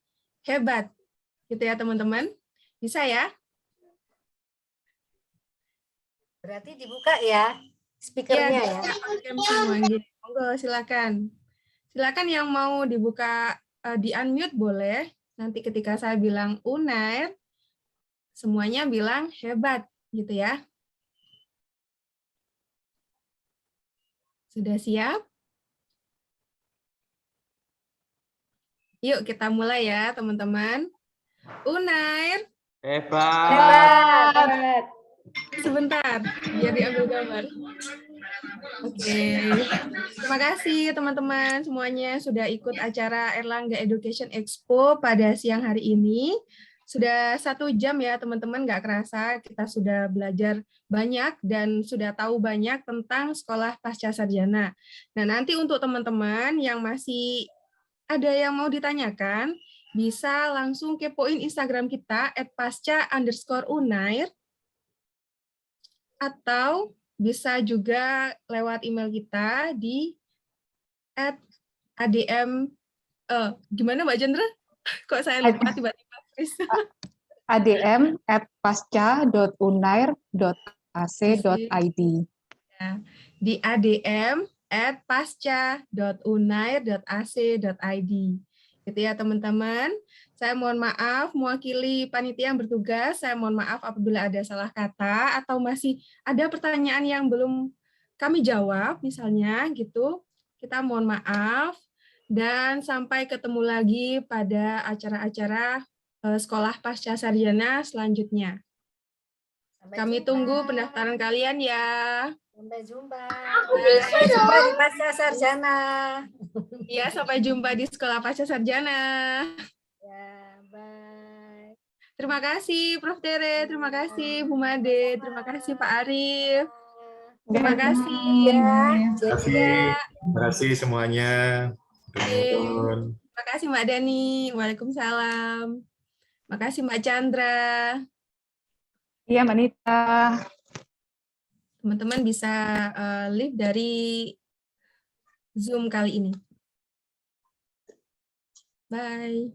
hebat. Gitu ya, teman-teman. Bisa ya? Berarti dibuka ya speakernya ya. Monggo, silakan. Silakan yang mau dibuka di unmute boleh. Nanti ketika saya bilang UNER, semuanya bilang hebat, gitu ya. Sudah siap? Yuk kita mulai ya, teman-teman. UNER. Hebat. Sebentar, biar diambil gambar. Oke. Terima kasih teman-teman semuanya sudah ikut acara Erlangga Education Expo pada siang hari ini. Sudah 1 jam ya teman-teman, nggak kerasa kita sudah belajar banyak dan sudah tahu banyak tentang sekolah pasca sarjana. Nah, nanti untuk teman-teman yang masih ada yang mau ditanyakan, bisa langsung kepoin Instagram kita @pasca_unair, atau bisa juga lewat email kita di @adm. Gimana Mbak Chandra? Kok saya lupa tiba-tiba? adm@pasca.unair.ac.id. Ya, di adm@pasca.unair.ac.id. Gitu ya teman-teman. Saya mohon maaf mewakili panitia yang bertugas. Saya mohon maaf apabila ada salah kata atau masih ada pertanyaan yang belum kami jawab misalnya gitu. Kita mohon maaf dan sampai ketemu lagi pada acara-acara sekolah pasca sarjana selanjutnya. Kami tunggu pendaftaran kalian ya. Sampai jumpa. Sampai jumpa di pasca sarjana. Ya, sampai jumpa di Sekolah Pasca Sarjana. Ya, bye. Terima kasih Prof. Tere, terima kasih Bu Made, terima kasih Pak Arif. Terima kasih. Terima kasih semuanya. Terima kasih Mbak Dani. Waalaikumsalam. Terima kasih Mbak Chandra. Iya, Mbak Nita. Teman-teman bisa leave dari Zoom kali ini. Bye.